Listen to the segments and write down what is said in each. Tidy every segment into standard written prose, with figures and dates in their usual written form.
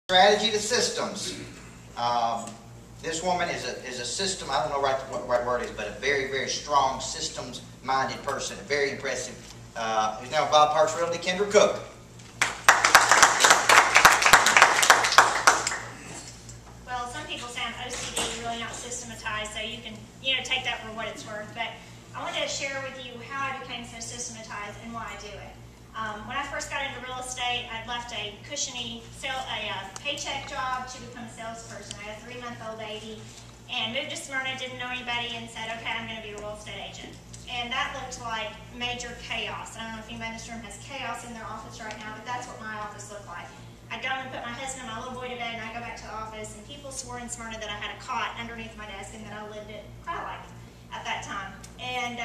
Strategy to systems. This woman is a system, I don't know what the right word is, but a very, very strong systems-minded person, very impressive. Who's now Bob Parks Realty, Kendra Cooke. Well, some people say I'm OCD, really not systematized, so you can, take that for what it's worth. But I wanted to share with you how I became so systematized and why I do it. When I first got into real estate, I'd left a cushiony paycheck job to become a salesperson. I had a 3-month-old baby and moved to Smyrna, didn't know anybody, and said, okay, I'm going to be a real estate agent. And that looked like major chaos. I don't know if anybody in this room has chaos in their office right now, but that's what my office looked like. I'd go and put my husband and my little boy to bed, and I'd go back to the office, and people swore in Smyrna that I had a cot underneath my desk and that I lived it crowd life at that time. And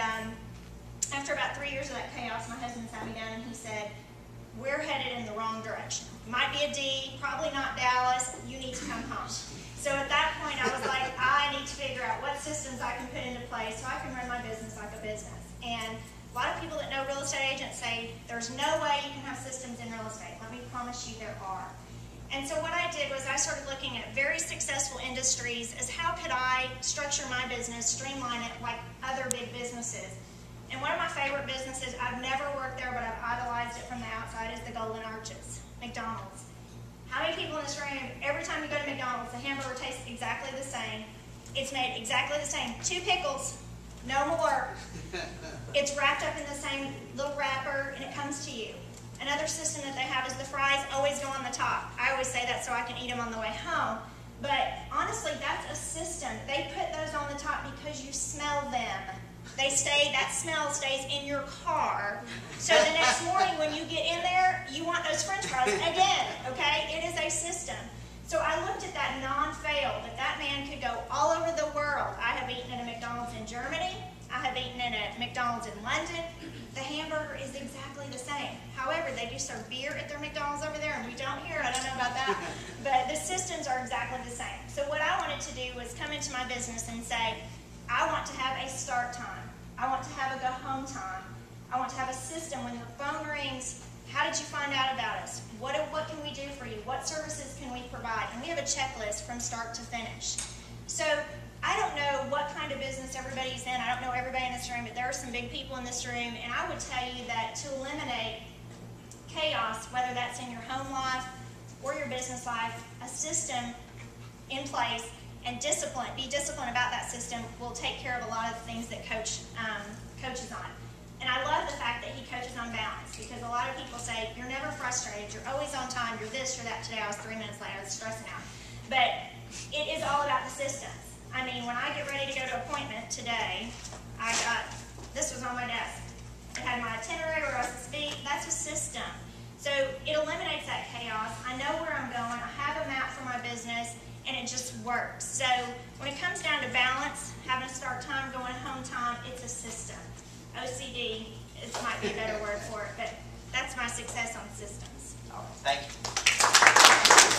after about 3 years of that chaos, my husband sat me down and he said, we're headed in the wrong direction. Might be a D, probably not Dallas, you need to come home. So at that point I was like, I need to figure out what systems I can put into place so I can run my business like a business. And a lot of people that know real estate agents say, there's no way you can have systems in real estate. Let me promise you there are. And so what I did was I started looking at very successful industries as how could I structure my business, streamline it like other big businesses. And one of my favorite businesses, I've never worked there, but I've idolized it from the outside, is the Golden Arches, McDonald's. How many people in this room, every time you go to McDonald's, the hamburger tastes exactly the same. It's made exactly the same. 2 pickles, no more. It's wrapped up in the same little wrapper, and it comes to you. Another system that they have is the fries always go on the top. I always say that so I can eat them on the way home. But honestly, that's a system. They put those on the top because you smell them. That smell stays in your car. So the next morning when you get in there, you want those French fries again, okay? It is a system. So I looked at that non-fail, that man could go all over the world. I have eaten at a McDonald's in Germany. I have eaten at a McDonald's in London. The hamburger is exactly the same. However, they do serve beer at their McDonald's over there, and we don't here. I don't know about that. But the systems are exactly the same. So what I wanted to do was come into my business and say, I want to have a start time. I want to have a go home time. I want to have a system when the phone rings. How did you find out about us? What can we do for you? What services can we provide? And we have a checklist from start to finish. So I don't know what kind of business everybody's in. I don't know everybody in this room, but there are some big people in this room. And I would tell you that to eliminate chaos, whether that's in your home life or your business life, a system in place and be disciplined about that system will take care of a lot of the things that coaches on. And I love the fact that he coaches on balance, because a lot of people say, you're never frustrated, you're always on time, you're this, you're that. Today I was 3 minutes late, I was stressing out. But it is all about the systems. I mean, when I get ready to go to appointment today, this was on my desk. It had my itinerary, where I was to speak. That's a system. So it eliminates that chaos. I know where I'm going, I have a map for my business, and it just works. So when it comes down to balance, having a start time, going home time, it's a system. OCD, it might be a better word for it, but that's my success on systems. All right, thank you.